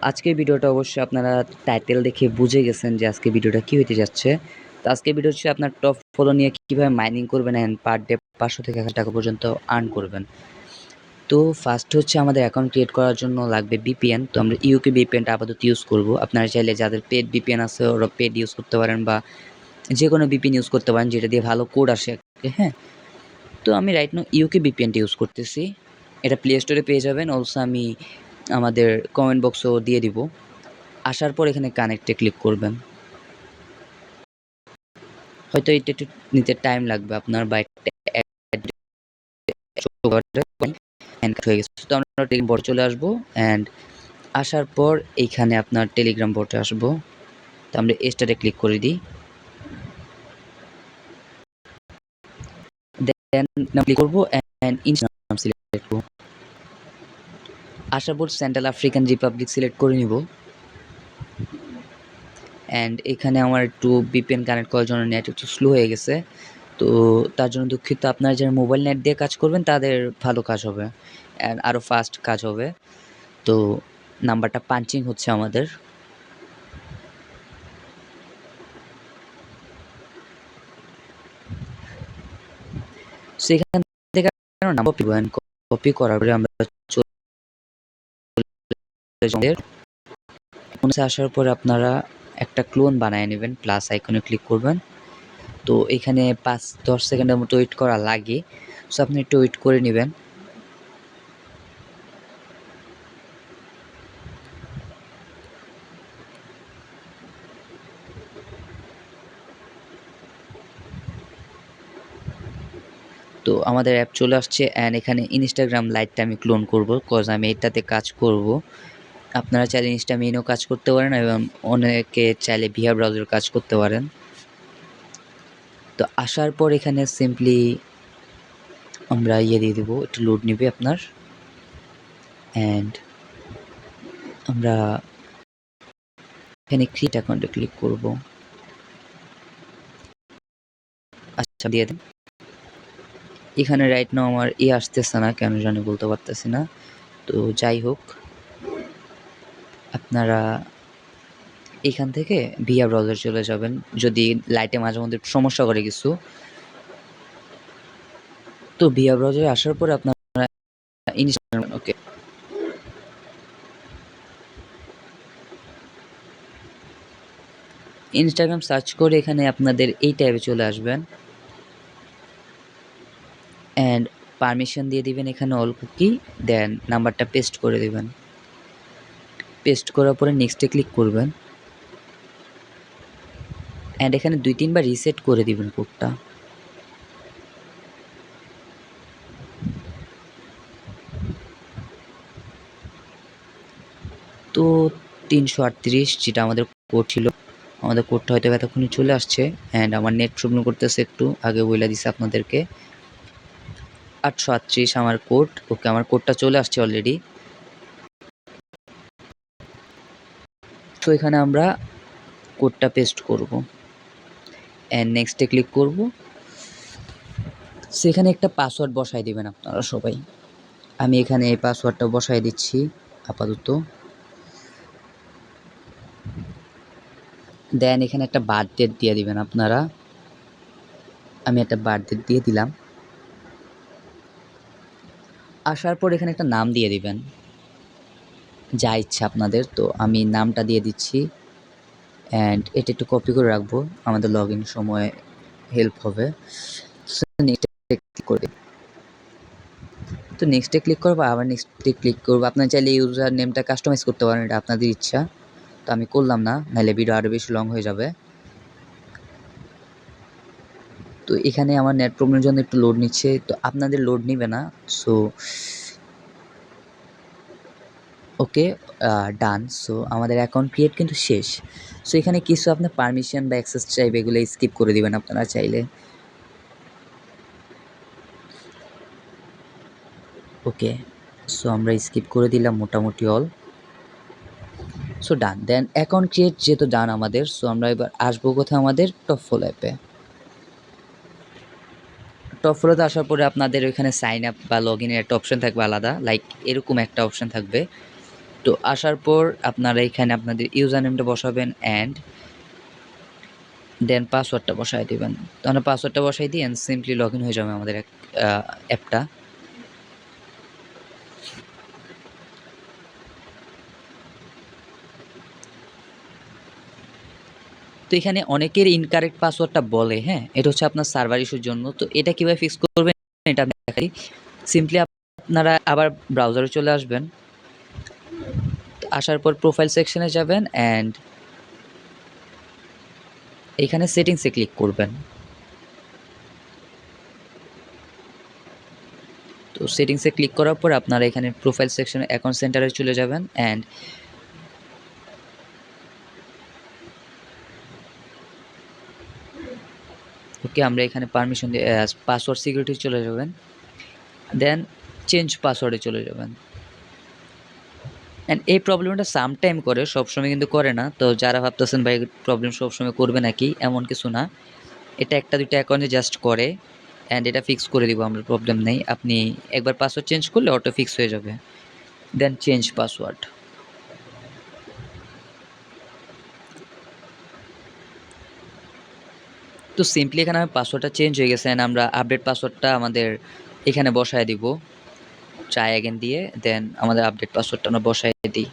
আজকের ভিডিওটা অবশ্যই আপনারা টাইটেল দেখে বুঝে গেছেন যে আজকে ভিডিওটা কি হতে যাচ্ছে। তো আজকের ভিডিও হচ্ছে আপনার টপ ফলো নিয়ে কিভাবে মাইনিং করবেন এন্ড পার ডে 500 থেকে 1000 টাকা পর্যন্ত আর্ন করবেন। তো ফার্স্ট হচ্ছে আমাদের অ্যাকাউন্ট ক্রিয়েট করার জন্য লাগবে ভিপিএন। তো আমরা ইউকে ভিপিএনটা আপাতত ইউজ করব। আপনারা চাইলে যাদের পেড ভিপিএন আছে ওরা পেড ইউজ করতে পারেন বা যেকোনো ভিপিএন ইউজ করতে পারেন যেটা দিয়ে ভালো কোড আসে, হ্যাঁ? তো আমি রাইট নাও ইউকে ভিপিএনটা ইউজ করতেছি। এটা প্লে স্টোরে পেয়ে যাবেন। অলসো আমি আমাদের কমেন্ট বক্সেও দিয়ে দিব। আসার পর এখানে কানেক্টে ক্লিক করবেন। হয়তো এটা একটু নিতে টাইম লাগবে আপনার বা একটা হয়ে গেছে। তো আমরা টেলিগ্রাম বটে চলে আসবো অ্যান্ড আসার পর এইখানে আপনার টেলিগ্রাম বটে আসবো। তো আমরা স্টার্টে ক্লিক করে দিই। দেন ক্লিক করবো অ্যান্ড ইনস্টাগ্রাম সিলেক্ট করবো। আসার পর সেন্ট্রাল আফ্রিকান রিপাবলিক সিলেক্ট করে নিব। অ্যান্ড এখানে আমার একটু ভিপিএন কানেক্ট করার জন্য নেট একটু স্লো হয়ে গেছে। তো তার জন্য দুঃখিত। আপনারা যারা মোবাইল নেট দিয়ে কাজ করবেন তাদের ভালো কাজ হবে অ্যান্ড আরও ফাস্ট কাজ হবে। তো নাম্বারটা পাঞ্চিং হচ্ছে আমাদের। সেখান থেকে নাম্বার কপি করার পরে আমরা আসার পরে আপনারা একটা ক্লোন বানায় নেবেন, প্লাস আইকনে ক্লিক করবেন। তো এখানে 5-10 সেকেন্ডের মতো ওয়েট করা লাগে। সো আপনি একটু ওয়েট করে নেবেন। তো আমাদের অ্যাপ চলে আসছে অ্যান্ড এখানে ইনস্টাগ্রাম লাইটটা আমি ক্লোন করব, কজ আমি এটাতে কাজ করব। আপনারা চাইলে ইনস্টামিনেও কাজ করতে পারেন এবং অনেকে চাইলে ভিআর ব্রাউজারেও কাজ করতে পারেন। তো আসার পর এখানে সিম্পলি আমরা দিয়ে দেবো, একটু লোড নেবে আপনার। অ্যান্ড আমরা এখানে ক্রিয়েট অ্যাকাউন্টে ক্লিক করব। আচ্ছা, দিয়ে দেন। এখানে রাইট নাও আমার আসতেছে না, কেন জানি বলতে পারতেছি না। তো যাই হোক, আপনারা এখান থেকে ভিআর ব্রাউজার চলে যাবেন যদি লাইটে মাঝে মধ্যে সমস্যা করে কিছু। তো ভিআর ব্রাউজারে আসার পরে আপনারা ইনস্টাগ্রাম, ওকে, ইনস্টাগ্রাম সার্চ করে এখানে আপনাদের এই ট্যাবে চলে আসবেন অ্যান্ড পারমিশন দিয়ে দিবেন এখানে অল কুকি, দেন নাম্বারটা পেস্ট করে দিবেন। পেস্ট করার পরে নেক্সটে ক্লিক করবেন অ্যান্ড এখানে 2-3 বার রিসেট করে দিবেন কোডটা। তো 338 যেটা আমাদের কোড ছিল, আমাদের কোডটা হয়তো এতক্ষণই চলে আসছে অ্যান্ড আমার নেট প্রবলেম করতেছে একটু, আগে বলে দিছি আপনাদেরকে। 838 আমার কোড, ওকে, আমার কোডটা চলে আসছে অলরেডি। তো এখানে আমরা কোডটা পেস্ট করব অ্যান্ড নেক্সটে ক্লিক করব। সেখানে একটা পাসওয়ার্ড বসাই দিবেন আপনারা সবাই। আমি এখানে এই পাসওয়ার্ডটা বসাই দিচ্ছি আপাতত। দেন এখানে একটা বার্থ ডেট দিয়ে দিবেন আপনারা। আমি একটা বার্থ ডেট দিয়ে দিলাম। আসার পর এখানে একটা নাম দিয়ে দিবেন, যা ইচ্ছা আপনাদের। তো আমি নামটা দিয়ে দিচ্ছি অ্যান্ড এটা একটু কপি করে রাখবো, আমাদের লগ ইন সময় হেল্প হবে। নেক্সটে ক্লিক করে, তো নেক্সটে ক্লিক করবো, আবার নেক্সটে ক্লিক করবো। আপনার চাইলে ইউজার নেমটা কাস্টমাইজ করতে পারেন, এটা আপনাদের ইচ্ছা। তো আমি করলাম না, নাহলে ভিডিও আরও বেশি লং হয়ে যাবে। তো এখানে আমার নেট প্রবলেমের জন্য একটু লোড নিচ্ছে, তো আপনাদের লোড নিবে না। সো ওকে, ডান। সো আমাদের অ্যাকাউন্ট ক্রিয়েট কিন্তু শেষ। সো এখানে কিছু আপনার পারমিশন বা অ্যাক্সেস চাইবে, এগুলো স্কিপ করে দিবেন আপনারা চাইলে। ওকে, সো আমরা স্কিপ করে দিলাম মোটামুটি অল। সো ডান। দেন অ্যাকাউন্ট ক্রিয়েট যেহেতু ডান আমাদের, সো আমরা এবার আসবো কোথায়, আমাদের টপ ফলো অ্যাপে। টপ ফলোতে আসার পরে আপনাদের ওইখানে সাইন আপ বা লগ ইনের একটা অপশন থাকবে আলাদা, লাইক এরকম একটা অপশন থাকবে। তো আসার পর আপনারা এখানে আপনাদের ইউজার নেমটা বসাবেন অ্যান্ড দেন পাসওয়ার্ডটা বসায় দিবেন। তো আমরা পাসওয়ার্ডটা বসাই দিই অ্যান্ড সিম্পলি লগ ইন হয়ে যাবে আমাদের অ্যাপটা। তো এখানে অনেকের ইনকারেক্ট পাসওয়ার্ডটা বলে, হ্যাঁ? এটা হচ্ছে আপনার সার্ভার ইস্যুর জন্য। তো এটা কিভাবে ফিক্স করবেন এটা আমি দেখাই। সিম্পলি আপনারা আবার ব্রাউজারে চলে আসবেন। আসার পর প্রোফাইল সেকশনে যাবেন অ্যান্ড এখানে সেটিংসে ক্লিক করবেন। তো সেটিংসে ক্লিক করার পর আপনারা এখানে প্রোফাইল সেকশনে অ্যাকাউন্ট সেন্টারে চলে যাবেন অ্যান্ড ওকে আমরা এখানে পারমিশন দিয়ে পাসওয়ার্ড সিকিউরিটি চলে যাবেন। দেন চেঞ্জ পাসওয়ার্ডে চলে যাবেন। অ্যান্ড এই প্রবলেমটা সামটাইম করে, সবসময় কিন্তু করে না। তো যারা ভাবতেছেন ভাই প্রবলেম সবসময় করবে নাকি, এমন কিছু না। এটা একটা দুইটা অ্যাকাউন্টে জাস্ট করে অ্যান্ড এটা ফিক্স করে দিব আমরা, প্রবলেম নেই। আপনি একবার পাসওয়ার্ড চেঞ্জ করলে অটো ফিক্স হয়ে যাবে। দেন চেঞ্জ পাসওয়ার্ড। তো সিম্পলি এখানে আমার পাসওয়ার্ডটা চেঞ্জ হয়ে গেছে অ্যান্ড আমরা আপডেট পাসওয়ার্ডটা আমাদের এখানে বসায় দিব ট্রাই অ্যাগেন দিয়ে। দেন আমাদের আপডেট পাসওয়ার্ডটা আমরা বসায় দিই।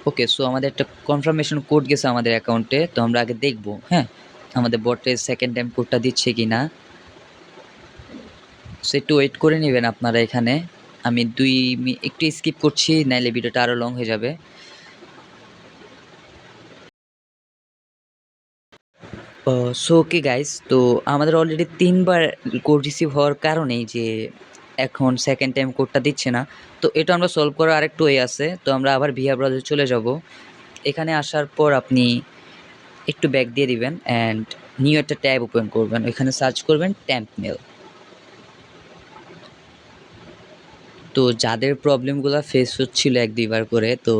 ওকে, সো আমাদের একটা কনফার্মেশন কোড গেছে আমাদের অ্যাকাউন্টে। তো আমরা আগে দেখব, হ্যাঁ, আমাদের বটে সেকেন্ড টাইম কোডটা দিচ্ছে কি না। সো একটু ওয়েট করে নেবেন আপনারা এখানে। আমি একটু স্কিপ করছি, নাইলে ভিডিওটা আরও লং হয়ে যাবে। সো ওকে গাইস, তো আমাদের অলরেডি 3 বার কোড রিসিভ হওয়ার কারণেই যে এখন সেকেন্ড টাইম কোডটা দিচ্ছে না। তো এটা আমরা সলভ করার আরেকটু ওয়ে আছে। তো আমরা আবার ভিআর ব্রাউজারে চলে যাব। এখানে আসার পর আপনি একটু ব্যাক দিয়ে দিবেন অ্যান্ড নিউ একটা ট্যাব ওপেন করবেন। ওইখানে সার্চ করবেন টেম্প মেল। তো যাদের প্রবলেমগুলো ফেস হচ্ছিল 1-2 বার করে, তো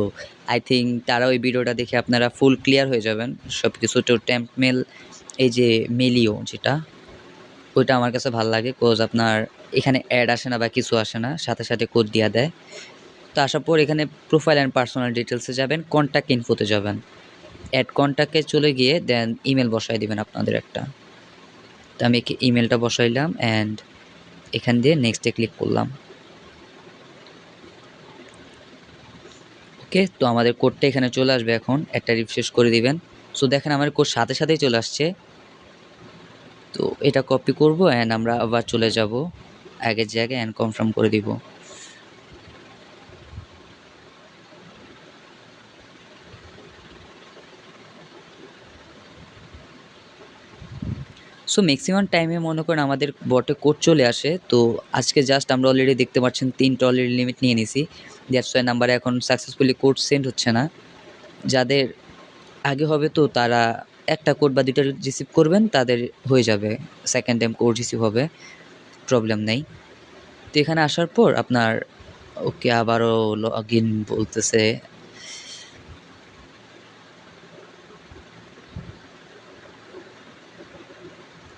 আই থিঙ্ক তারা ওই ভিডিওটা দেখে আপনারা ফুল ক্লিয়ার হয়ে যাবেন সব কিছু। তো টেম্প মেল, এই যে মেলিও যেটা, ওইটা আমার কাছে ভালো লাগে কোজ আপনার এখানে অ্যাড আসে না বা কিছু আসে না, সাথে সাথে কোড দিয়া দেয়। তো আসার পর এখানে প্রোফাইল অ্যান্ড পার্সোনাল ডিটেলসে যাবেন, কন্ট্যাক্ট ইনফোতে যাবেন, অ্যাড কন্ট্যাক্টে চলে গিয়ে দেন ইমেল বসাই দিবেন আপনাদের একটা। তো আমি ইমেলটা বসাইলাম অ্যান্ড এখান দিয়ে নেক্সটে ক্লিক করলাম। ওকে, তো আমাদের কোডটা এখানে চলে আসবে এখন। একটা রিফ্রেশ করে দিবেন। সো দেখেন আমার কোড সাথে সাথেই চলে আসছে। তো এটা কপি করব অ্যান্ড আমরা আবার চলে যাব আগের জায়গায় অ্যান্ড কনফার্ম করে দিব। সো ম্যাক্সিমাম টাইমে মনে করেন আমাদের বটে কোড চলে আসে। তো আজকে জাস্ট আমরা অলরেডি দেখতে পাচ্ছেন 3টা অলরেডি লিমিট নিয়ে নিছি। দ্যাটস ওয়াই নাম্বারে এখন সাকসেসফুলি কোড সেন্ড হচ্ছে না। যাদের আগে হবে তো তারা একটা কোড বা 2টা রিসিভ করবেন, তাদের হয়ে যাবে, সেকেন্ড টাইম কোড রিসিভ হবে, প্রবলেম নেই। তো এখানে আসার পর আপনার ওকে আবারও লগ ইন বলতেছে।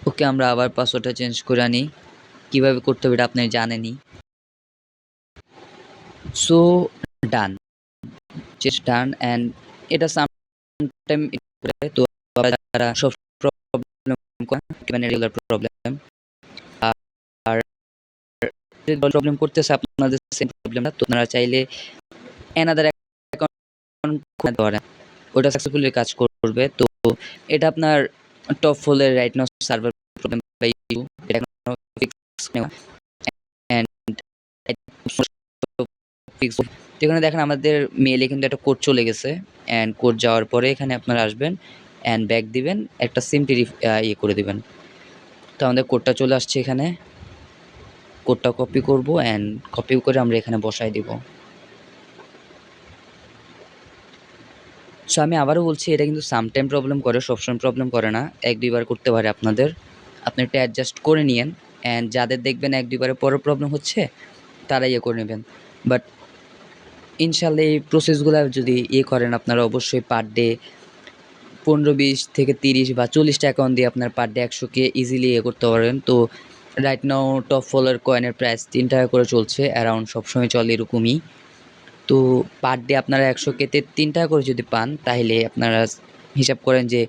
ওকে আমরা আবার পাসওয়ার্ডটা চেঞ্জ করে আনি। কীভাবে করতে হবে এটা আপনি জানেনই। So done, just done and এটা সামটাইম তো যারা সব প্রবলেম মানে রেগুলার প্রবলেম আর প্রবলেম করতেছে আপনাদের সেম প্রবলেমটা, তো আপনারা চাইলে অ্যানাদার অ্যাকাউন্ট করতে পারেন, ওটা সাকসেসফুলি কাজ করবে। তো এটা আপনার টপ ফলে রাইট নাও সার্ভার প্রবলেম বা ইস্যু, এটা এখনো ফিক্স নেওয়া অ্যান্ড ফিক্স। তো এখানে দেখেন আমাদের মেইলে কিন্তু একটা কোড চলে গেছে অ্যান্ড কোড যাওয়ার পরে এখানে আপনারা আসবেন অ্যান্ড ব্যাক দিবেন, একটা সিম্পলি ইয়ে করে দিবেন। তো আমাদের কোডটা চলে আসছে এখানে। কোডটা কপি করব অ্যান্ড কপি করে আমরা এখানে বসাই দিব। সো আমি আবারও বলছি, এটা কিন্তু সামটাইম প্রবলেম করে, সবসময় প্রবলেম করে না। 1-2 বার করতে পারে আপনাদের, আপনি এটা অ্যাডজাস্ট করে নিয়েন অ্যান্ড যাদের দেখবেন 1-2 বারের পরও প্রবলেম হচ্ছে তারা ইয়ে করে নেবেন। বাট ইনশাল্লাহ এই প্রসেসগুলো যদি করেন আপনারা অবশ্যই পার ডে 15-20 থেকে 30 বা 40টা অ্যাকাউন্ট দিয়ে আপনার পার ডে 100K ইজিলি করতে পারেন। তো রাইট নাও টপ ফলোয়ার কয়েনের প্রাইস 3 টাকা করে চলছে, অ্যারাউন্ড সবসময় চলে এরকমই। তো পার ডে আপনারা 100Kতে 3 টাকা করে যদি পান তাহলে আপনারা হিসাব করেন যে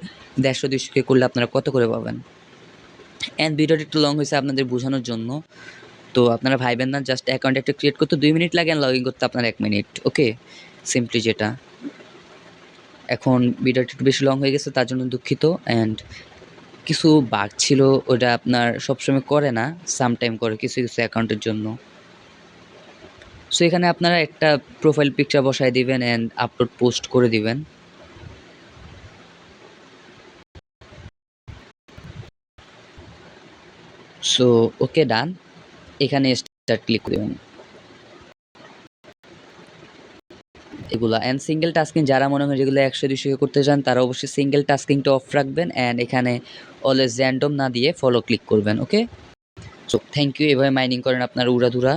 150-200K করলে আপনারা কত করে পাবেন। অ্যান্ড ভিডিওটা একটু লং হয়েছে আপনাদের বোঝানোর জন্য, তো আপনারা ভাইবেন না, জাস্ট অ্যাকাউন্ট একটা ক্রিয়েট করতে 2 মিনিট লাগে, লগ ইন করতে আপনার 1 মিনিট। ওকে, সিম্পলি যেটা। এখন ভিডিওটা একটু বেশি লং হয়ে গেছে তার জন্য দুঃখিত। অ্যান্ড কিছু বাগ ছিল, ওটা আপনার সবসময় করে না, সামটাইম করে কিছু কিছু অ্যাকাউন্টের জন্য। সো এখানে আপনারা একটা প্রোফাইল পিকচার বসায় দিবেন অ্যান্ড আপলোড পোস্ট করে দিবেন। সো ওকে, ডান। এখানে স্টার্ট ক্লিক করবেন এগুলা। অ্যান্ড সিঙ্গেল টাস্কিং যারা মনে হয় যেগুলো 100-200 করতে চান তারা অবশ্যই সিঙ্গেল টাস্কিংটা অফ রাখবেন অ্যান্ড এখানে অলওয়েজ র্যান্ডম না দিয়ে ফলো ক্লিক করবেন। ওকে, সো থ্যাংক ইউ। এভাবে মাইনিং করেন আপনারা উড়াধুরা।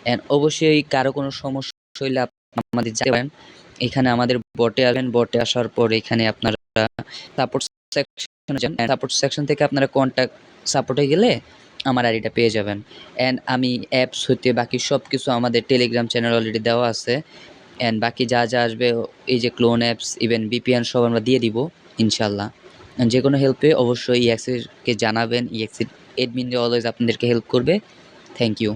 অ্যান্ড অবশ্যই কারো কোনো সমস্যা হলে আমাদের জানাতে পারেন। এখানে আমাদের বটে আসবেন, বটে আসার পর এখানে আপনারা সাপোর্ট সেকশনে যান, সাপোর্ট সেকশন থেকে আপনারা কন্ট্যাক্ট সাপোর্টে গেলে আমার আইডিটা পেয়ে যাবেন। অ্যান্ড আমি অ্যাপস হইতে বাকি সব কিছু আমাদের টেলিগ্রাম চ্যানেল অলরেডি দেওয়া আছে। অ্যান্ড বাকি যা যা আসবে, এই যে ক্লোন অ্যাপস, ইভেন VPN সব আমরা দিয়ে দিব ইনশাল্লাহ। যে কোনো হেল্পে অবশ্যই EXITকে জানাবেন, EXIT এডমিন অলওয়েজ আপনাদেরকে হেল্প করবে। Thank you.